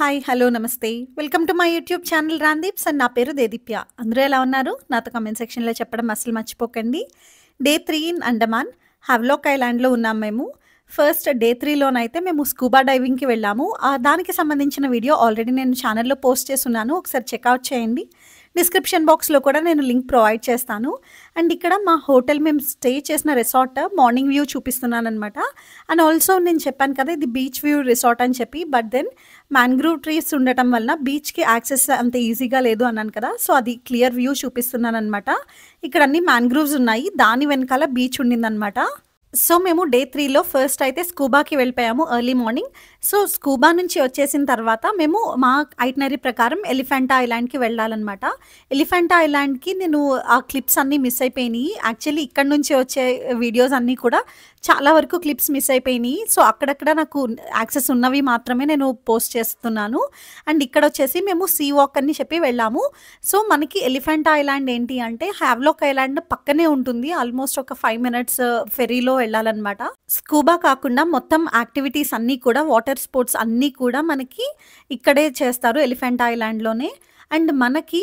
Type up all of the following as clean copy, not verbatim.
Hi, hello, namaste. Welcome to my YouTube channel Ramdeeps and నా పేరు దేదీప్య. అందరూ ఎలా ఉన్నారు? నాతో కామెంట్ సెక్షన్‌లో చెప్పడం అస్సలు మర్చిపోకండి. డే 3 ఇన్ అండమాన్ హావ్లాక్ ఐలాండ్‌లో ఉన్నాం మేము. ఫస్ట్ డే 3లోనైతే మేము స్కూబా డైవింగ్‌కి వెళ్ళాము. దానికి సంబంధించిన వీడియో ఆల్రెడీ నేను ఛానల్‌లో పోస్ట్ చేసున్నాను. ఒకసారి చెక్‌ఔట్ చేయండి. డిస్క్రిప్షన్ బాక్స్‌లో కూడా నేను లింక్ ప్రొవైడ్ చేస్తాను. అండ్ ఇక్కడ మా హోటల్ మేము స్టే చేసిన రిసార్ట్ మార్నింగ్ వ్యూ చూపిస్తున్నాననమాట. అండ్ ఆల్సో నేను చెప్పాను కదా ఇది బీచ్ వ్యూ రిసార్ట్ అని చెప్పి. బట్ దెన్ మ్యాంగ్రూవ్ ట్రీస్ ఉండటం వలన బీచ్‌కి యాక్సెస్ అంత ఈజీగా లేదు అన్నాను కదా! సో అది క్లియర్ వ్యూ చూపిస్తున్నాననమాట. ఇక్కడ అన్ని మ్యాంగ్రూవ్స్ ఉన్నాయి. దాని వెనకాల బీచ్ ఉండిందనమాట. సో మేము డే 3లో ఫస్ట్ అయితే స్కూబాకి వెళ్ళిపోయాము ఎర్లీ మార్నింగ్. సో స్కూబా నుంచి వచ్చేసిన తర్వాత మేము మా ఐటినరీ ప్రకారం ఎలిఫెంటా ఐలాండ్‌కి వెళ్ళాలనమాట. ఎలిఫెంటా ఐలాండ్‌కి నేను ఆ క్లిప్స్ అన్నీ మిస్ అయిపోయినాయి. యాక్చువల్లీ ఇక్కడి నుంచి వచ్చే వీడియోస్ అన్నీ కూడా చాలా వరకు క్లిప్స్ మిస్ అయిపోయినాయి. సో అక్కడక్కడ నాకు యాక్సెస్ ఉన్నవి మాత్రమే నేను పోస్ట్ చేస్తున్నాను. అండ్ ఇక్కడ వచ్చేసి మేము సీ వాక్ అని చెప్పి వెళ్ళాము. సో మనకి ఎలిఫెంటా ఐలాండ్ ఏంటి అంటే హావ్లాక్ ఐలాండ్ పక్కనే ఉంటుంది. ఆల్మోస్ట్ ఒక 5 మినిట్స్ ఫెరీలో వెళ్ళాలన్నమాట. స్కూబా కాకుండా మొత్తం యాక్టివిటీస్ అన్నీ కూడా వాటర్ స్పోర్ట్స్ అన్నీ కూడా మనకి ఇక్కడే చేస్తారు ఎలిఫెంటా ఐలాండ్‌లోనే. అండ్ మనకి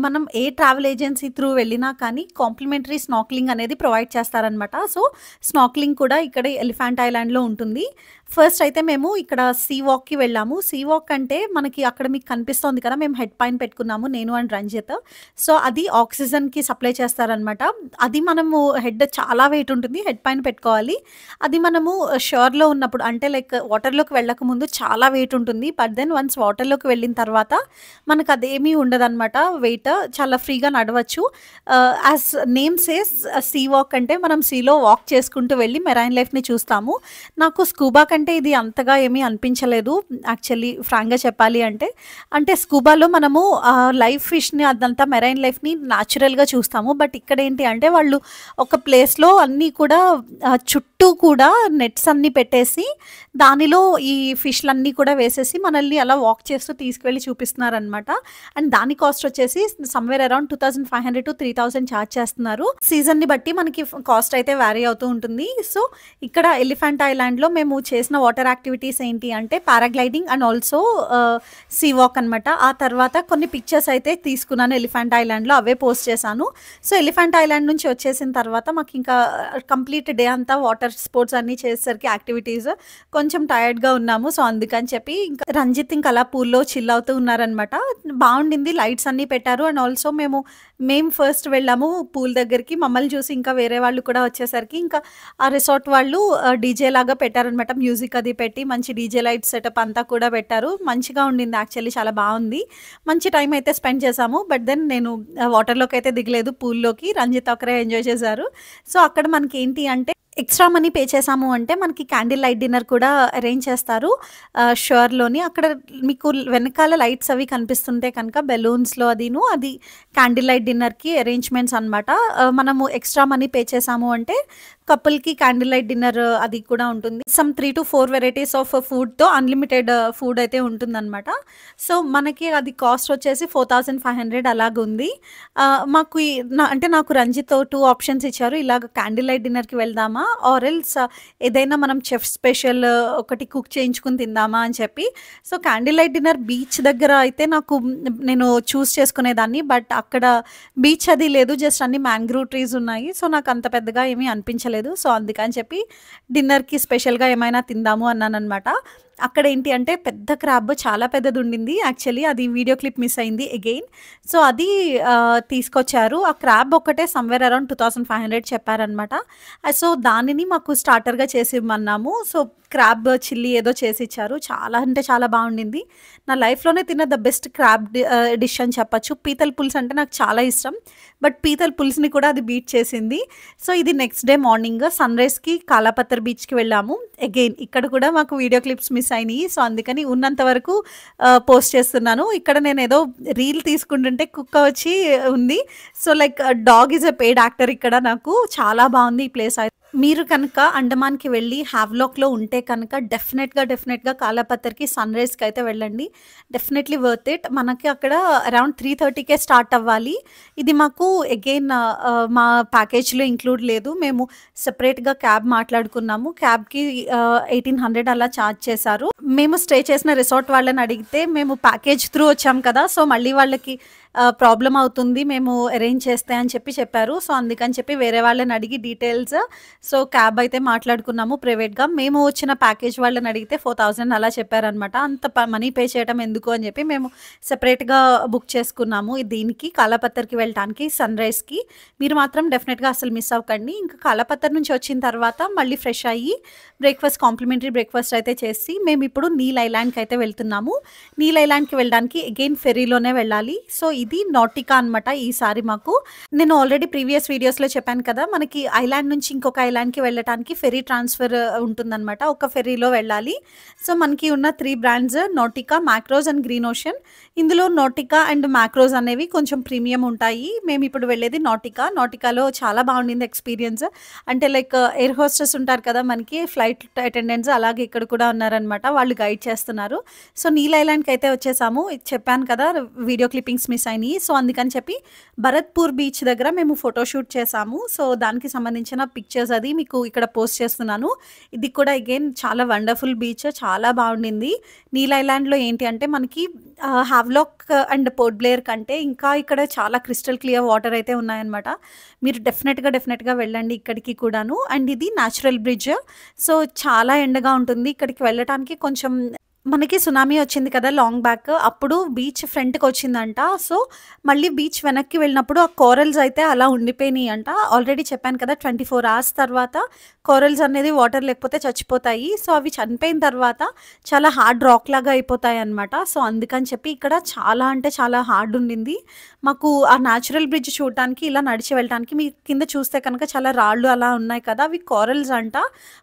మనం ఏ ట్రావెల్ ఏజెన్సీ త్రూ వెళ్ళినా కానీ కాంప్లిమెంటరీ స్నార్కెలింగ్ అనేది ప్రొవైడ్ చేస్తారనమాట. సో స్నార్కెలింగ్ కూడా ఇక్కడ ఎలిఫెంట్ ఐలాండ్‌లో ఉంటుంది. ఫస్ట్ అయితే మేము ఇక్కడ సీ వాక్‌కి వెళ్ళాము. సీ వాక్ అంటే మనకి అక్కడ మీకు కనిపిస్తోంది కదా! మేము హెడ్ పైన పెట్టుకున్నాము నేను అండ్ రంజిత్. సో అది ఆక్సిజన్‌కి సప్లై చేస్తారనమాట. అది మనము హెడ్ చాలా వెయిట్ ఉంటుంది. హెడ్ పైన పెట్టుకోవాలి. అది మనము షోర్‌లో ఉన్నప్పుడు అంటే లైక్ వాటర్‌లోకి వెళ్ళకముందు చాలా వెయిట్ ఉంటుంది. బట్ దెన్ వన్స్ వాటర్‌లోకి వెళ్ళిన తర్వాత మనకు అదేమీ ఉండదనమాట వెయిట్. చాలా ఫ్రీగా నడవచ్చు. As name says sea walk అంటే మనం సీలో వాక్ చేసుకుంటూ వెళ్ళి మెరైన్ లైఫ్‌ని చూస్తాము. నాకు స్కూబా కంటే ఇది అంతగా ఏమీ అనిపించలేదు యాక్చువల్లీ ఫ్రాంక్‌గా చెప్పాలి అంటే. అంటే స్కూబాలో మనము లైవ్ ఫిష్‌ని అదంతా మెరైన్ లైఫ్‌ని న్యాచురల్‌గా చూస్తాము. బట్ ఇక్కడ ఏంటి అంటే వాళ్ళు ఒక ప్లేస్‌లో అన్నీ కూడా చుట్టూ కూడా నెట్స్ అన్నీ పెట్టేసి దానిలో ఈ ఫిష్‌లన్నీ కూడా వేసేసి మనల్ని అలా వాక్ చేస్తూ తీసుకువెళ్ళి చూపిస్తున్నారనమాట. అండ్ దాని కాస్ట్ వచ్చేసి సమ్‌వేర్ అరౌండ్ 2500-3000 ఛార్జ్ చేస్తున్నారు. సీజన్‌ని బట్టి మనకి కాస్ట్ అయితే వేరీ అవుతూ ఉంటుంది. సో ఇక్కడ ఎలిఫెంట్ ఐలాండ్‌లో మేము చేసిన వాటర్ యాక్టివిటీస్ ఏంటి అంటే paragliding and also sea walk అనమాట. ఆ తర్వాత కొన్ని పిక్చర్స్ అయితే తీసుకున్నాను ఎలిఫెంట్ ఐలాండ్‌లో, అవే పోస్ట్ చేశాను. సో ఎలిఫెంట్ ఐలాండ్ నుంచి వచ్చేసిన తర్వాత మాకు ఇంకా కంప్లీట్ డే అంతా వాటర్ స్పోర్ట్స్ అన్నీ చేసేసరికి యాక్టివిటీస్ కొంచెం టైర్డ్‌గా ఉన్నాము. సో అందుకని చెప్పి ఇంకా రంజిత్ ఇంకా అలా పూల్‌లో చిల్ అవుతూ ఉన్నారనమాట. బాగుండింది. లైట్స్ అన్నీ పెట్టారు. అండ్ ఆల్సో మేము ఫస్ట్ వెళ్ళాము పూల్ దగ్గరికి. మమ్మల్ని చూసి ఇంకా వేరే వాళ్ళు కూడా వచ్చేసరికి ఇంకా ఆ రిసార్ట్ వాళ్ళు డీజే లాగా పెట్టారనమాట. మ్యూజిక్ అది పెట్టి మంచి డీజే లైట్ సెటప్ అంతా కూడా పెట్టారు. మంచిగా ఉండింది యాక్చువల్లీ, చాలా బాగుంది. మంచి టైం అయితే స్పెండ్ చేశాము. బట్ దెన్ నేను వాటర్‌లోకి అయితే దిగలేదు పూల్‌లోకి. రంజిత్ ఒకరే ఎంజాయ్ చేశారు. సో అక్కడ మనకి ఏంటి అంటే ఎక్స్ట్రా మనీ పే చేసాము అంటే మనకి క్యాండిల్ లైట్ డిన్నర్ కూడా అరేంజ్ చేస్తారు షోర్‌లోని. అక్కడ మీకు వెనకాల లైట్స్ అవి కనిపిస్తుంటే కనుక బెలూన్స్‌లో అది క్యాండిల్ లైట్ డిన్నర్‌కి అరేంజ్‌మెంట్స్ అనమాట. మనము ఎక్స్ట్రా మనీ పే చేసాము అంటే కపుల్‌కి క్యాండిల్ లైట్ డిన్నర్ అది కూడా ఉంటుంది. సమ్ 3-4 వెరైటీస్ ఆఫ్ ఫుడ్‌తో అన్‌లిమిటెడ్ ఫుడ్ అయితే ఉంటుందనమాట. సో మనకి అది కాస్ట్ వచ్చేసి 4500 అలాగుంది. మాకు అంటే నాకు రంజిత్ 2 ఆప్షన్స్ ఇచ్చారు. ఇలాగ క్యాండిల్ లైట్ డిన్నర్‌కి వెళ్దామా ఆర్ ఎల్స్ ఏదైనా మనం చెఫ్ స్పెషల్ ఒకటి కుక్ చేయించుకుని తిందామా అని చెప్పి. So candle light dinner beach దగ్గర అయితే నేను చూస్ చేసుకునేదాన్ని. బట్ అక్కడ బీచ్ అది లేదు. జస్ట్ అన్ని మ్యాంగ్రూవ్ ట్రీస్ ఉన్నాయి. సో నాకు అంత పెద్దగా ఏమీ అనిపించలేదు. సో అందుకని చెప్పి డిన్నర్‌కి స్పెషల్‌గా ఏమైనా తిందాము అన్నాననమాట. అక్కడ ఏంటి అంటే పెద్ద క్రాబ్ చాలా పెద్దది ఉండింది. యాక్చువల్లీ అది వీడియో క్లిప్ మిస్ అయింది అగైన్. సో అది తీసుకొచ్చారు. ఆ క్రాబ్ ఒక్కటే సమ్‌వేర్ అరౌండ్ 2500 చెప్పారనమాట. సో దానిని మాకు స్టార్టర్‌గా చేసి ఇమ్మన్నాము. సో క్రాబ్ చిల్లీ ఏదో చేసి ఇచ్చారు. చాలా అంటే చాలా బాగుండింది. నా లైఫ్‌లోనే తిన్న ద బెస్ట్ క్రాబ్ డిష్ అని చెప్పొచ్చు. పీతల పులుసు అంటే నాకు చాలా ఇష్టం. బట్ పీతల పులుసుని కూడా అది బీట్ చేసింది. సో ఇది నెక్స్ట్ డే మార్నింగ్ సన్‌రైజ్‌కి కాలాపత్తర్ బీచ్‌కి వెళ్ళాము. అగైన్ ఇక్కడ కూడా మాకు వీడియో క్లిప్స్ మిస్ అయినాయి. సో అందుకని ఉన్నంత వరకు పోస్ట్ చేస్తున్నాను. ఇక్కడ నేను ఏదో రీల్ తీసుకుంటుంటే కుక్క వచ్చి ఉంది. So like dog is a paid actor ఇక్కడ. నాకు చాలా బాగుంది ఈ ప్లేస్. మీరు కనుక అండమాన్‌కి వెళ్ళి హావ్లాక్‌లో ఉంటే కనుక డెఫినెట్‌గా కాలాపత్తర్‌కి సన్‌రైజ్‌కి అయితే వెళ్ళండి. Definitely worth it. మనకి అక్కడ అరౌండ్ 3:30కే స్టార్ట్ అవ్వాలి. ఇది మాకు అగైన్ మా ప్యాకేజ్‌లో ఇంక్లూడ్ లేదు. మేము సెపరేట్‌గా క్యాబ్ మాట్లాడుకున్నాము. క్యాబ్‌కి 1800 అలా చార్జ్ చేశారు. మేము స్టే చేసిన రిసార్ట్ వాళ్ళని అడిగితే మేము ప్యాకేజ్ త్రూ వచ్చాం కదా! సో, మళ్ళీ వాళ్ళకి ప్రాబ్లమ్ అవుతుంది మేము అరేంజ్ చేస్తే అని చెప్పారు. సో, అందుకని చెప్పి వేరే వాళ్ళని అడిగి డీటెయిల్స్ సో, క్యాబ్ అయితే మాట్లాడుకున్నాము ప్రైవేట్‌గా. మేము వచ్చిన ప్యాకేజ్ వాళ్ళని అడిగితే 4000 అలా చెప్పారనమాట. అంత మనీ పే చేయడం ఎందుకు అని చెప్పి మేము సెపరేట్‌గా బుక్ చేసుకున్నాము. దీనికి కాలాపత్తర్‌కి వెళ్ళటానికి సన్‌రైజ్‌కి. మీరు మాత్రం డెఫినెట్‌గా అసలు మిస్ అవ్వకండి. ఇంకా కాలాపత్తర్ నుంచి వచ్చిన తర్వాత మళ్ళీ ఫ్రెష్ అయ్యి కాంప్లిమెంటరీ బ్రేక్‌ఫాస్ట్ అయితే చేసి మేమిప్పుడు నీల్ ఐలాండ్‌కి అయితే వెళ్తున్నాము. నీల్ ఐలాండ్‌కి వెళ్ళడానికి అగైన్ ఫెర్రీలోనే వెళ్ళాలి. సో, ఇది నాటికా అనమాట ఈసారి మాకు. నేను ఆల్రెడీ ప్రీవియస్ వీడియోస్‌లో చెప్పాను కదా! మనకి ఐలాండ్ నుంచి ఇంకొక ఐలాండ్‌కి వెళ్ళటానికి ఫెర్రీ ట్రాన్స్‌ఫర్ ఉంటుందనమాట. ఒక ఫెర్రీలో వెళ్ళాలి. సో, మనకి ఉన్న 3 brands నాటికా, macros and green ocean. ఇందులో నాటికా అండ్ మాక్రోస్ అనేవి కొంచెం ప్రీమియం ఉంటాయి. మేమిప్పుడు వెళ్ళేది నాటికా. నాటికాలో చాలా బాగుండింది ఎక్స్‌పీరియన్స్. అంటే లైక్ ఎయిర్ హోస్టెస్ ఉంటారు కదా! మనకి ఫ్లైట్ అటెండెంట్స్ అలాగే ఇక్కడ కూడా ఉన్నారనమాట. వాళ్ళు గైడ్ చేస్తున్నారు. సో, నీల్ ఐలాండ్‌కి అయితే వచ్చేసాము. ఇది చెప్పాను కదా! వీడియో క్లిప్పింగ్స్ మిస్ అయినాయి. సో, అందుకని చెప్పి భరత్పూర్ బీచ్ దగ్గర మేము ఫోటోషూట్ చేసాము. సో, దానికి సంబంధించిన పిక్చర్స్ అది మీకు ఇక్కడ పోస్ట్ చేస్తున్నాను. ఇది కూడా అగైన్ చాలా వండర్‌ఫుల్ బీచ్. చాలా బాగుండింది. నీల్ ఐలాండ్‌లో ఏంటి అంటే మనకి హావ్లాక్ అండ్ పోర్ట్ బ్లేయర్ కంటే ఇంకా ఇక్కడ చాలా క్రిస్టల్ క్లియర్ వాటర్ అయితే ఉన్నాయన్నమాట. మీరు డెఫినెట్‌గా వెళ్ళండి ఇక్కడికి కూడాను. అండ్ ఇది న్యాచురల్ బ్రిడ్జ్. సో, చాలా ఎండగా ఉంటుంది. ఇక్కడికి వెళ్ళటానికి కొంచెం మనకి సునామీ వచ్చింది కదా! Long back. అప్పుడు బీచ్ ఫ్రంట్‌కొచ్చిందంట. సో, మళ్ళీ బీచ్ వెనక్కి వెళ్ళినప్పుడు ఆ కోరల్స్ అయితే అలా ఉండిపోయినాయంట. ఆల్రెడీ చెప్పాను కదా! 24 అవర్స్ తర్వాత కోరల్స్ అనేది వాటర్ లేకపోతే చచ్చిపోతాయి. సో, అవి చనిపోయిన తర్వాత చాలా హార్డ్ రాక్ లాగా అయిపోతాయన్నమాట. సో, అందుకని చెప్పి ఇక్కడ చాలా అంటే చాలా హార్డ్ ఉండింది. మాకు ఆ న్యాచురల్ బ్రిడ్జ్ చూడటానికి ఇలా నడిచి వెళ్ళటానికి మీరు కింద చూస్తే కనుక చాలా రాళ్ళు అలా ఉన్నాయి కదా! అవి కోరల్స్ అంట.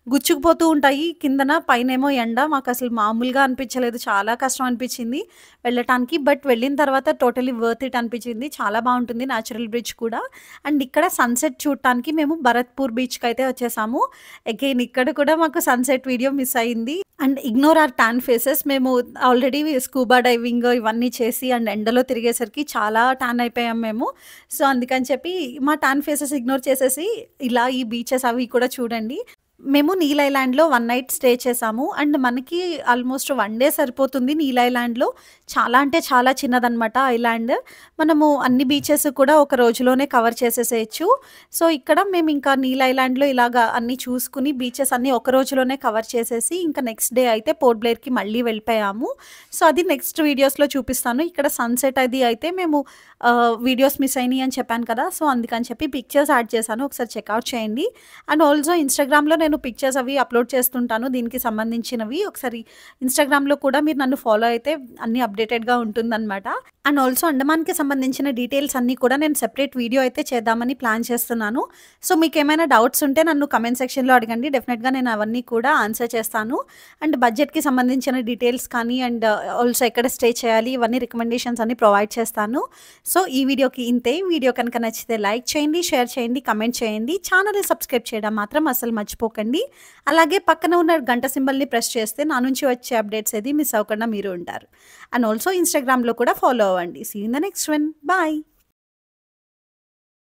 గుచ్చుకుపోతూ ఉంటాయి కిందన. పైనేమో ఎండ. మాకసలు మామూలుగా అనిపించలేదు. చాలా కష్టం అనిపించింది వెళ్ళటానికి. బట్ వెళ్ళిన తర్వాత టోటలీ వర్త్ ఇట్ అనిపించింది. చాలా బాగుంటుంది న్యాచురల్ బ్రిడ్జ్ కూడా. అండ్ ఇక్కడ సన్సెట్ చూడటానికి మేము భరత్పూర్ బీచ్‌కి అయితే వచ్చేసాము. అగైన్ ఇక్కడ కూడా మాకు సన్సెట్ వీడియో మిస్ అయింది. And ignore our tan faces. మేము ఆల్రెడీ స్కూబా డైవింగ్ ఇవన్నీ చేసి అండ్ ఎండలో తిరిగేసరికి చాలా టాన్ అయిపోయాం మేము. సో, అందుకని చెప్పి మా టాన్ ఫేసెస్ ఇగ్నోర్ చేసేసి ఇలా ఈ బీచెస్ అవి కూడా చూడండి. మేము నీల్ ఐలాండ్‌లో 1 నైట్ స్టే చేసాము. అండ్ మనకి ఆల్మోస్ట్ 1 డే సరిపోతుంది నీల్ ఐలాండ్‌లో. చాలా అంటే చాలా చిన్నదనమాట ఐలాండ్. మనము అన్ని బీచెస్ కూడా ఒక రోజులోనే కవర్ చేసేసేయొచ్చు. సో, ఇక్కడ మేము ఇంకా నీల్ ఐలాండ్‌లో ఇలాగా అన్నీ చూసుకుని బీచెస్ అన్నీ ఒక రోజులోనే కవర్ చేసేసి ఇంకా నెక్స్ట్ డే అయితే పోర్ట్ బ్లేర్‌కి మళ్ళీ వెళ్ళిపోయాము. సో, అది నెక్స్ట్ వీడియోస్‌లో చూపిస్తాను. ఇక్కడ సన్సెట్ అది అయితే మేము వీడియోస్ మిస్ అయినాయి అని చెప్పాను కదా! సో, అందుకని చెప్పి పిక్చర్స్ యాడ్ చేశాను. ఒకసారి చెక్‌ఔట్ చేయండి. అండ్ ఆల్సో ఇన్‌స్టాగ్రామ్‌లో నేను పిక్చర్స్ అవి అప్లోడ్ చేస్తుంటాను దీనికి సంబంధించినవి. ఒకసారి ఇన్‌స్టాగ్రామ్‌లో కూడా మీరు నన్ను ఫాలో అయితే అన్నీ అప్డేటెడ్‌గా ఉంటుందన్నమాట. అండ్ ఆల్సో అండమాన్‌కి సంబంధించిన డీటెయిల్స్ అన్నీ కూడా నేను సెపరేట్ వీడియో అయితే చేద్దామని ప్లాన్ చేస్తున్నాను. సో, మీకేమైనా డౌట్స్ ఉంటే నన్ను కమెంట్ సెక్షన్‌లో అడగండి. డెఫినెట్‌గా నేను అవన్నీ కూడా ఆన్సర్ చేస్తాను. అండ్ బడ్జెట్‌కి సంబంధించిన డీటెయిల్స్ కానీ అండ్ ఆల్సో ఎక్కడ స్టే చేయాలి ఇవన్నీ రికమెండేషన్స్ అన్నీ ప్రొవైడ్ చేస్తాను. సో, ఈ వీడియోకి ఇంతే. వీడియో కనుక నచ్చితే లైక్ చేయండి, షేర్ చేయండి, కమెంట్ చేయండి. ఛానల్‌ని సబ్స్క్రైబ్ చేయడం మాత్రం అస్సలు మర్చిపోకండి. అలాగే పక్కన ఉన్న గంట సింబల్‌ని ప్రెస్ చేస్తే నా నుంచి వచ్చే అప్డేట్స్ ఏది మిస్ అవ్వకుండా మీరు ఉంటారు. అండ్ ఆల్సో ఇన్‌స్టాగ్రామ్‌లో కూడా ఫాలో అవ్వండి. See you in the next one. Bye.